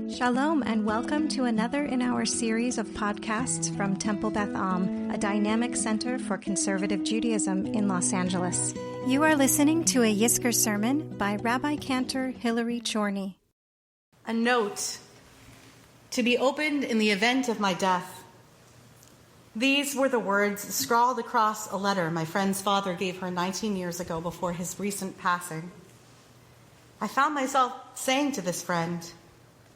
Shalom and welcome to another in our series of podcasts from Temple Beth Am, a dynamic center for conservative Judaism in Los Angeles. You are listening to a Yizkor sermon by Rabbi-Cantor Chorny. A note to be opened in the event of my death. These were the words scrawled across a letter my friend's father gave her 19 years ago before his recent passing. I found myself saying to this friend,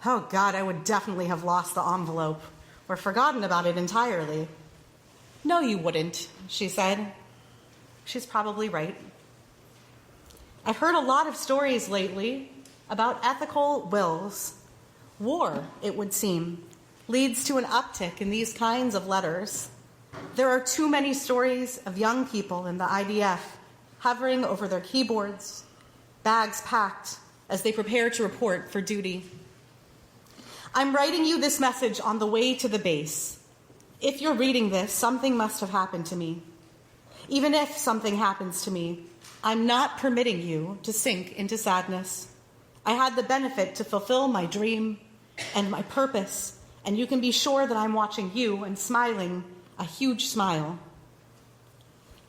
"Oh God, I would definitely have lost the envelope or forgotten about it entirely." "No, you wouldn't," she said. She's probably right. I've heard a lot of stories lately about ethical wills. War, it would seem, leads to an uptick in these kinds of letters. There are too many stories of young people in the IDF hovering over their keyboards, bags packed as they prepare to report for duty. I'm writing you this message on the way to the base. If you're reading this, something must have happened to me. Even if something happens to me, I'm not permitting you to sink into sadness. I had the benefit to fulfill my dream and my purpose, and you can be sure that I'm watching you and smiling a huge smile.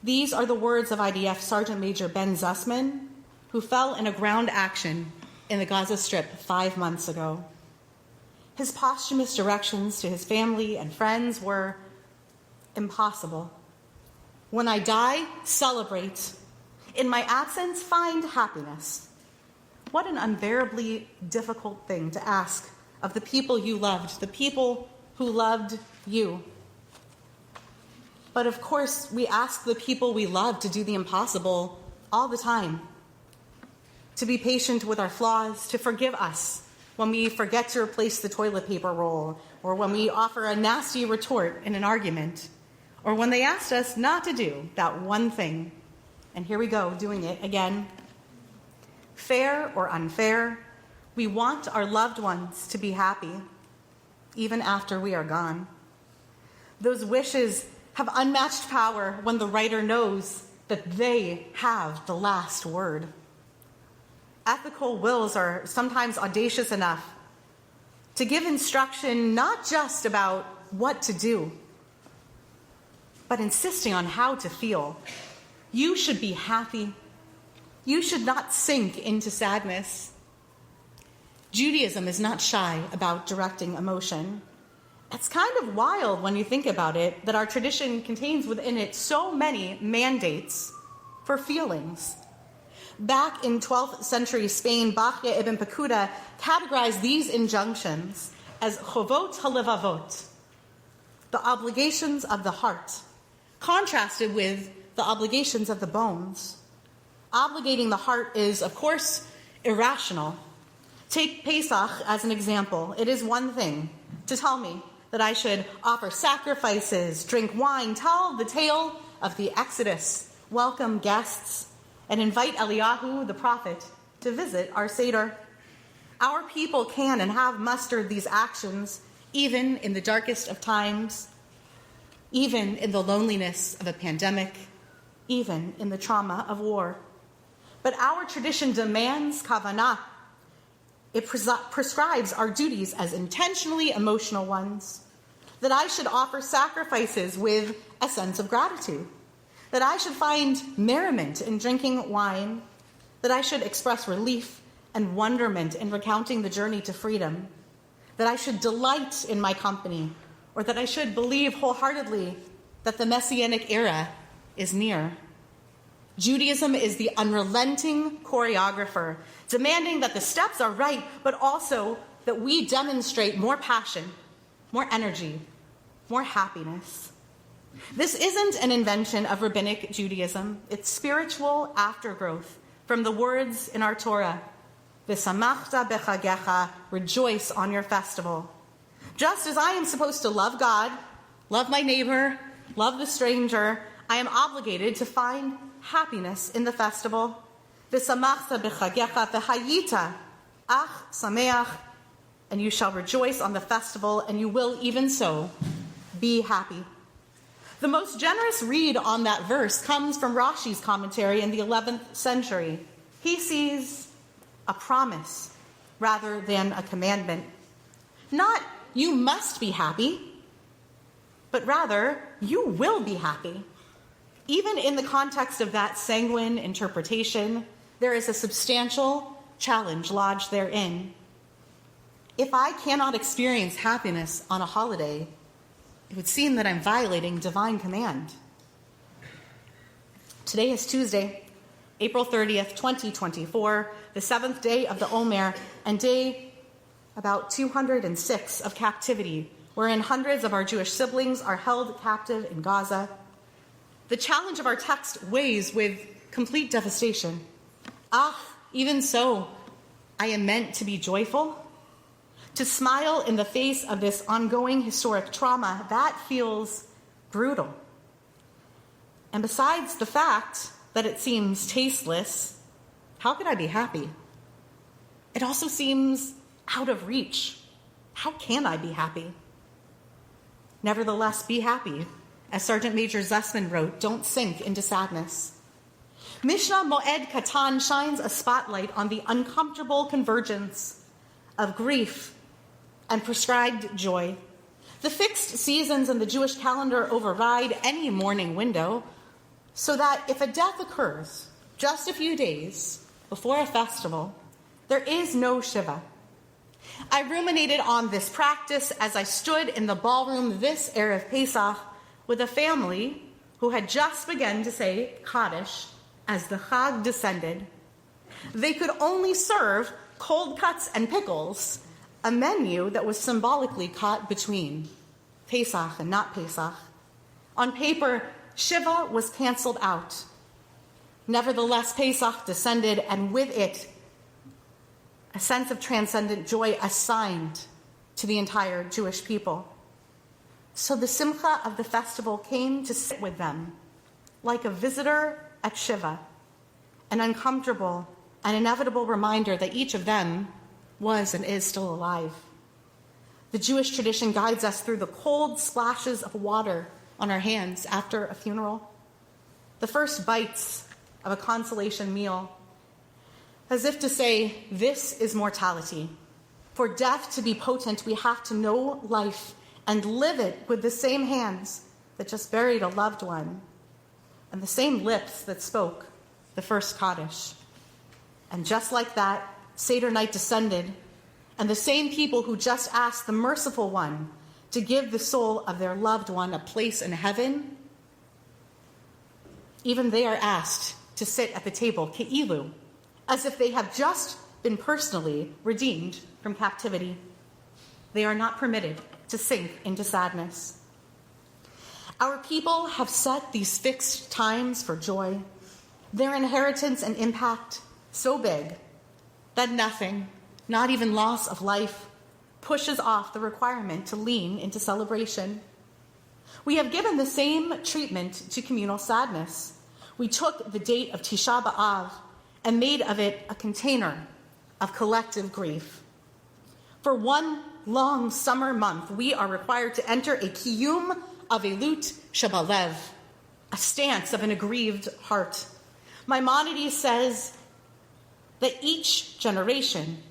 These are the words of IDF Sergeant Major Ben Zussman, who fell in a ground action in the Gaza Strip 5 months ago. His posthumous directions to his family and friends were impossible. "When I die, celebrate. In my absence, find happiness." What an unbearably difficult thing to ask of the people you loved, the people who loved you. But of course, we ask the people we love to do the impossible all the time. To be patient with our flaws, to forgive us when we forget to replace the toilet paper roll, or when we offer a nasty retort in an argument, or when they asked us not to do that one thing. And here we go, doing it again. Fair or unfair, we want our loved ones to be happy, even after we are gone. Those wishes have unmatched power when the writer knows that they have the last word. Ethical wills are sometimes audacious enough to give instruction not just about what to do, but insisting on how to feel. You should be happy. You should not sink into sadness. Judaism is not shy about directing emotion. It's kind of wild when you think about it that our tradition contains within it so many mandates for feelings. Back in 12th century Spain, Bachya ibn Pekuda categorized these injunctions as chovot halevavot, the obligations of the heart, contrasted with the obligations of the bones. Obligating the heart is, of course, irrational. Take Pesach as an example. It is one thing to tell me that I should offer sacrifices, drink wine, tell the tale of the Exodus, welcome guests, and invite Eliyahu, the prophet, to visit our Seder. Our people can and have mustered these actions even in the darkest of times, even in the loneliness of a pandemic, even in the trauma of war. But our tradition demands kavanah. It prescribes our duties as intentionally emotional ones, that I should offer sacrifices with a sense of gratitude, that I should find merriment in drinking wine, that I should express relief and wonderment in recounting the journey to freedom, that I should delight in my company, or that I should believe wholeheartedly that the Messianic era is near. Judaism is the unrelenting choreographer, demanding that the steps are right, but also that we demonstrate more passion, more energy, more happiness. This isn't an invention of rabbinic Judaism. It's spiritual aftergrowth from the words in our Torah, V'samachta bechagecha, rejoice on your festival. Just as I am supposed to love God, love my neighbor, love the stranger, I am obligated to find happiness in the festival. V'samachta bechagecha v'hayita ach sameach, and you shall rejoice on the festival, and you will even so be happy. The most generous read on that verse comes from Rashi's commentary in the 11th century. He sees a promise rather than a commandment. Not you must be happy, but rather you will be happy. Even in the context of that sanguine interpretation, there is a substantial challenge lodged therein. If I cannot experience happiness on a holiday, it would seem that I'm violating divine command. Today is Tuesday, April 30th, 2024, the seventh day of the Omer, and day about 206 of captivity, wherein hundreds of our Jewish siblings are held captive in Gaza. The challenge of our text weighs with complete devastation. Even so, I am meant to be joyful. To smile in the face of this ongoing historic trauma, that feels brutal. And besides the fact that it seems tasteless, how could I be happy? It also seems out of reach. How can I be happy? Nevertheless, be happy. As Sergeant Major Zussman wrote, don't sink into sadness. Mishnah Moed Katan shines a spotlight on the uncomfortable convergence of grief and prescribed joy. The fixed seasons in the Jewish calendar override any mourning window, so that if a death occurs just a few days before a festival, there is no Shiva. I ruminated on this practice as I stood in the ballroom this Erev Pesach with a family who had just begun to say Kaddish as the Chag descended. They could only serve cold cuts and pickles, a menu that was symbolically caught between Pesach and not Pesach. On paper, Shiva was canceled out. Nevertheless, Pesach descended, and with it, a sense of transcendent joy assigned to the entire Jewish people. So the simcha of the festival came to sit with them, like a visitor at Shiva, an uncomfortable and inevitable reminder that each of them was and is still alive. The Jewish tradition guides us through the cold splashes of water on our hands after a funeral, the first bites of a consolation meal, as if to say, this is mortality. For death to be potent, we have to know life and live it with the same hands that just buried a loved one and the same lips that spoke the first Kaddish. And just like that, Seder night descended, and the same people who just asked the merciful one to give the soul of their loved one a place in heaven, even they are asked to sit at the table, ke'ilu, as if they have just been personally redeemed from captivity. They are not permitted to sink into sadness. Our people have set these fixed times for joy, their inheritance and impact so big that nothing, not even loss of life, pushes off the requirement to lean into celebration. We have given the same treatment to communal sadness. We took the date of Tisha B'Av and made of it a container of collective grief. For one long summer month, we are required to enter a kiyum avelut shebalev, a stance of an aggrieved heart. Maimonides says that each generation,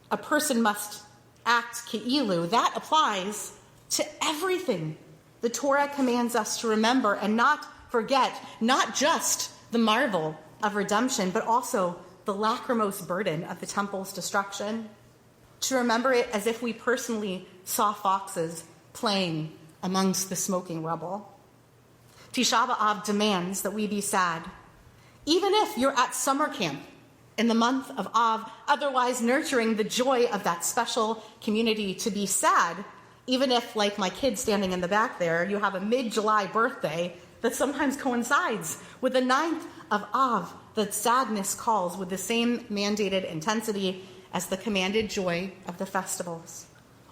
a person must act ke'ilu. That applies to everything the Torah commands us to remember and not forget, not just the marvel of redemption, but also the lachrymose burden of the temple's destruction. To remember it as if we personally saw foxes playing amongst the smoking rubble. Tisha B'Av demands that we be sad, even if you're at summer camp in the month of Av, otherwise nurturing the joy of that special community. To be sad, even if, like my kid standing in the back there, you have a mid-July birthday that sometimes coincides with the 9th of Av, that sadness calls with the same mandated intensity as the commanded joy of the festivals.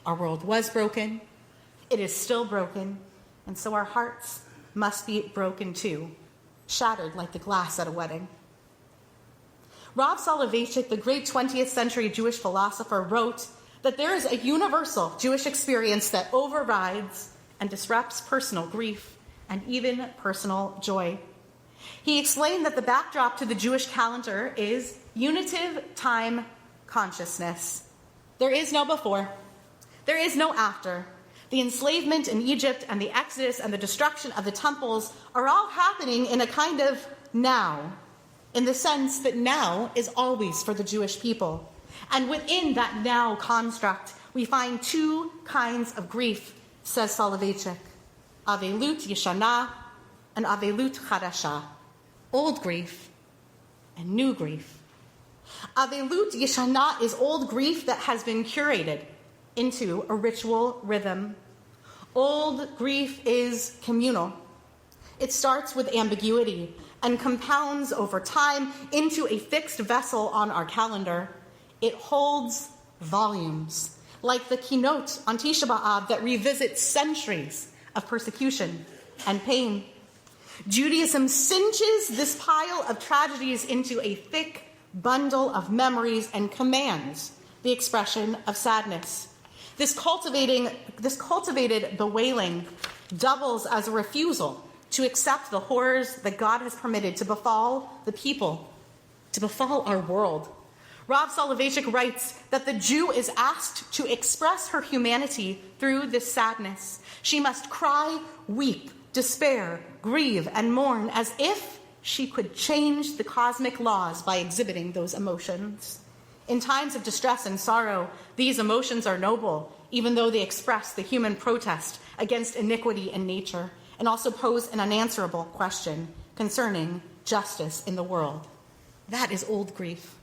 Our world was broken, it is still broken, and so our hearts must be broken too, shattered like the glass at a wedding. Rav Soloveitchik, the great 20th century Jewish philosopher, wrote that there is a universal Jewish experience that overrides and disrupts personal grief and even personal joy. He explained that the backdrop to the Jewish calendar is unitive time consciousness. There is no before. There is no after. The enslavement in Egypt and the exodus and the destruction of the temples are all happening in a kind of now, in the sense that now is always for the Jewish people. And within that now construct, we find two kinds of grief, says Soloveitchik: Avelut Yeshana and Avelut Chadasha, old grief and new grief. Avelut Yeshana is old grief that has been curated into a ritual rhythm. Old grief is communal. It starts with ambiguity and compounds over time into a fixed vessel on our calendar. It holds volumes, like the keynote on Tisha B'Av that revisits centuries of persecution and pain. Judaism cinches this pile of tragedies into a thick bundle of memories and commands the expression of sadness. This cultivated bewailing doubles as a refusal to accept the horrors that God has permitted to befall the people, to befall our world. Rav Soloveitchik writes that the Jew is asked to express her humanity through this sadness. She must cry, weep, despair, grieve, and mourn as if she could change the cosmic laws by exhibiting those emotions. In times of distress and sorrow, these emotions are noble, even though they express the human protest against iniquity in nature and also pose an unanswerable question concerning justice in the world. That is old grief.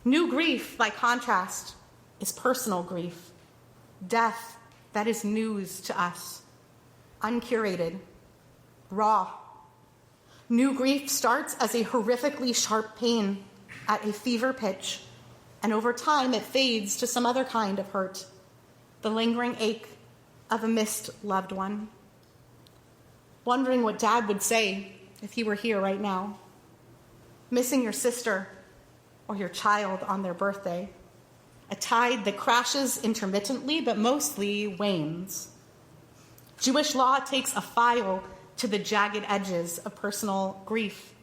New grief, by contrast, is personal grief. Death, that is news to us, uncurated, raw. New grief starts as a horrifically sharp pain at a fever pitch, and over time it fades to some other kind of hurt, the lingering ache of a missed loved one. Wondering what Dad would say if he were here right now. Missing your sister or your child on their birthday. A tide that crashes intermittently but mostly wanes. Jewish law takes a file to the jagged edges of personal grief.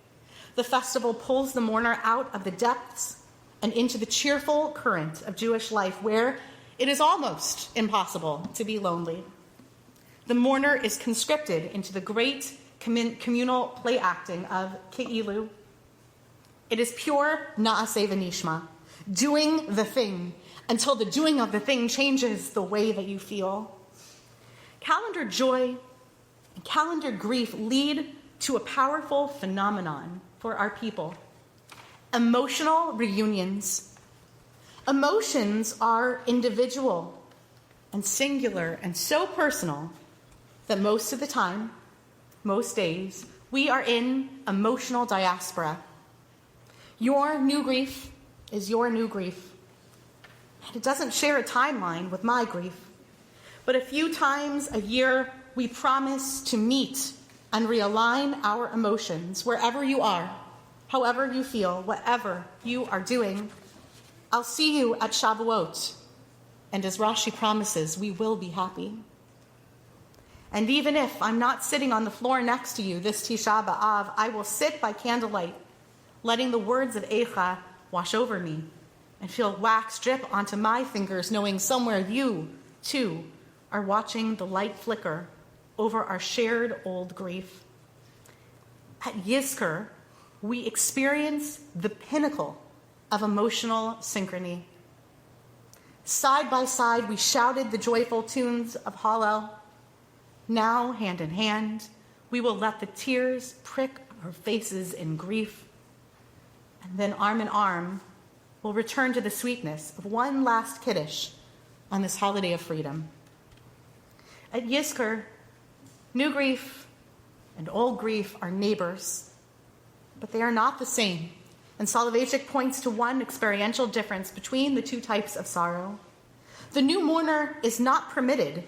The festival pulls the mourner out of the depths and into the cheerful current of Jewish life where it is almost impossible to be lonely. The mourner is conscripted into the great communal play acting of Ke'ilu. It is pure na'aseh v'nishma, doing the thing until the doing of the thing changes the way that you feel. Calendar joy and calendar grief lead to a powerful phenomenon for our people: emotional reunions. Emotions are individual and singular and so personal that most of the time, most days, we are in emotional diaspora. Your new grief is your new grief. And it doesn't share a timeline with my grief. But a few times a year, we promise to meet and realign our emotions wherever you are, however you feel, whatever you are doing. I'll see you at Shavuot. And as Rashi promises, we will be happy. And even if I'm not sitting on the floor next to you this Tisha B'Av, I will sit by candlelight, letting the words of Eicha wash over me and feel wax drip onto my fingers, knowing somewhere you, too, are watching the light flicker over our shared old grief. At Yizkor, we experience the pinnacle of emotional synchrony. Side by side, we shouted the joyful tunes of Hallel. Now, hand in hand, we will let the tears prick our faces in grief. And then, arm in arm, we'll return to the sweetness of one last Kiddush on this holiday of freedom. At Yizkor, new grief and old grief are neighbors, but they are not the same. And Soloveitchik points to one experiential difference between the two types of sorrow. The new mourner is not permitted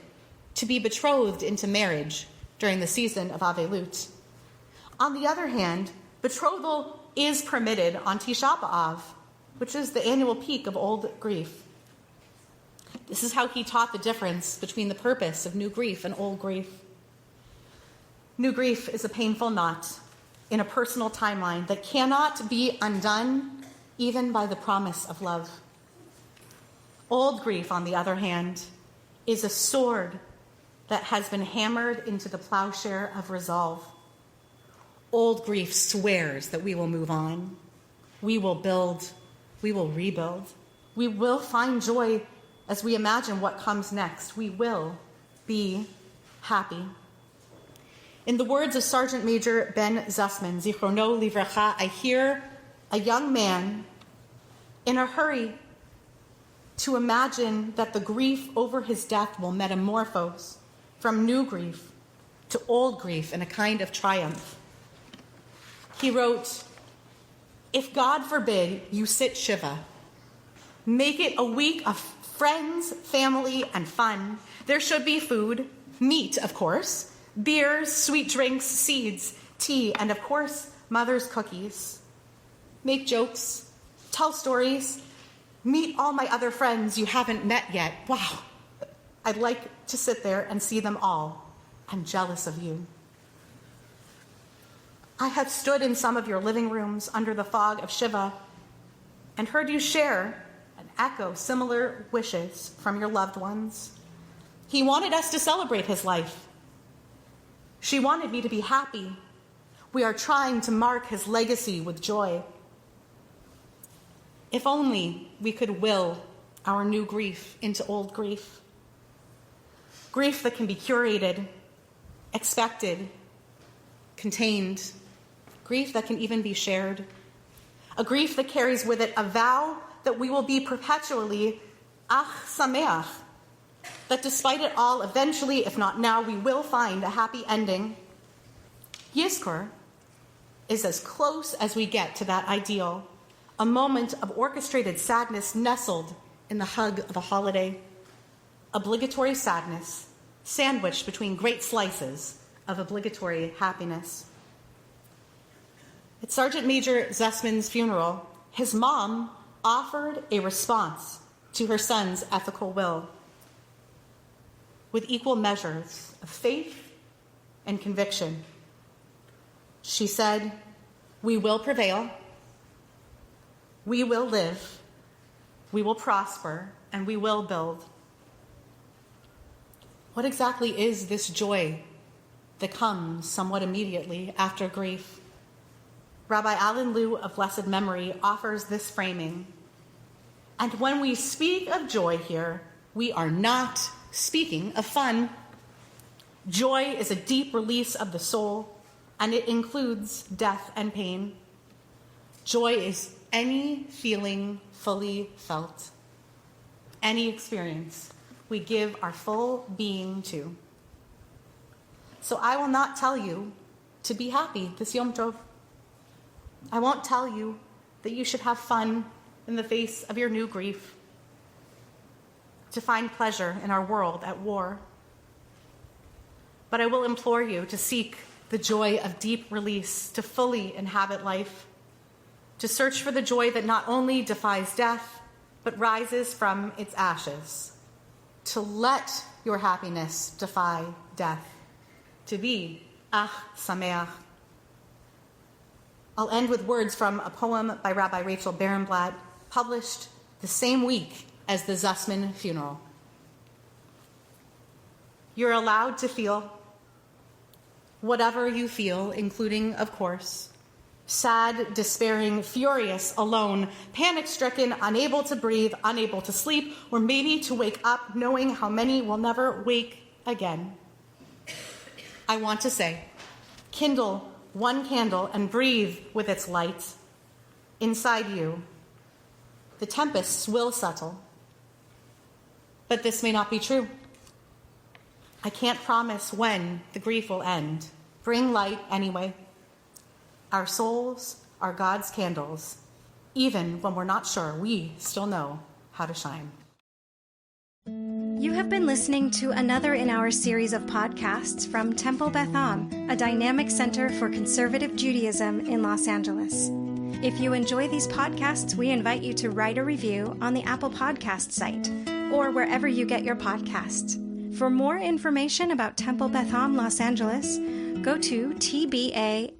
to be betrothed into marriage during the season of Avelut. On the other hand, betrothal is permitted on Tisha B'Av, which is the annual peak of old grief. This is how he taught the difference between the purpose of new grief and old grief. New grief is a painful knot in a personal timeline that cannot be undone even by the promise of love. Old grief, on the other hand, is a sword that has been hammered into the plowshare of resolve. Old grief swears that we will move on. We will build. We will rebuild. We will find joy as we imagine what comes next. We will be happy. In the words of Sergeant Major Ben Zussman, Zichrono Livracha, I hear a young man in a hurry to imagine that the grief over his death will metamorphose from new grief to old grief in a kind of triumph. He wrote, "If God forbid you sit Shiva, make it a week of friends, family, and fun. There should be food, meat, of course, beers, sweet drinks, seeds, tea, and of course, mother's cookies. Make jokes, tell stories, meet all my other friends you haven't met yet. Wow, I'd like to sit there and see them all. I'm jealous of you. I have stood in some of your living rooms under the fog of Shiva and heard you share and echo similar wishes from your loved ones. He wanted us to celebrate his life. She wanted me to be happy. We are trying to mark his legacy with joy. If only we could will our new grief into old grief. Grief that can be curated, expected, contained. Grief that can even be shared. A grief that carries with it a vow that we will be perpetually ach sameach, that despite it all, eventually, if not now, we will find a happy ending. Yizkor is as close as we get to that ideal, a moment of orchestrated sadness nestled in the hug of a holiday. Obligatory sadness, sandwiched between great slices of obligatory happiness. At Sergeant Major Zussman's funeral, his mom offered a response to her son's ethical will with equal measures of faith and conviction. She said, "We will prevail, we will live, we will prosper, and we will build." What exactly is this joy that comes somewhat immediately after grief? Rabbi Alan Liu of blessed memory offers this framing. And when we speak of joy here, we are not speaking of fun. Joy is a deep release of the soul, and it includes death and pain. Joy is any feeling fully felt, any experience we give our full being to. So I will not tell you to be happy this Yom Tov. I won't tell you that you should have fun in the face of your new grief, to find pleasure in our world at war. But I will implore you to seek the joy of deep release, to fully inhabit life, to search for the joy that not only defies death, but rises from its ashes, to let your happiness defy death, to be ach sameach. I'll end with words from a poem by Rabbi Rachel Barenblatt, published the same week as the Zussman funeral. You're allowed to feel whatever you feel, including, of course, sad, despairing, furious, alone, panic-stricken, unable to breathe, unable to sleep, or maybe to wake up knowing how many will never wake again. I want to say, kindle one candle and breathe with its light. Inside you, the tempests will settle. But this may not be true. I can't promise when the grief will end. Bring light anyway. Our souls are God's candles. Even when we're not sure, we still know how to shine. You have been listening to another in our series of podcasts from Temple Beth Am, a dynamic center for conservative Judaism in Los Angeles. If you enjoy these podcasts, we invite you to write a review on the Apple Podcast site or wherever you get your podcasts. For more information about Temple Beth Am Los Angeles, go to tbala.org.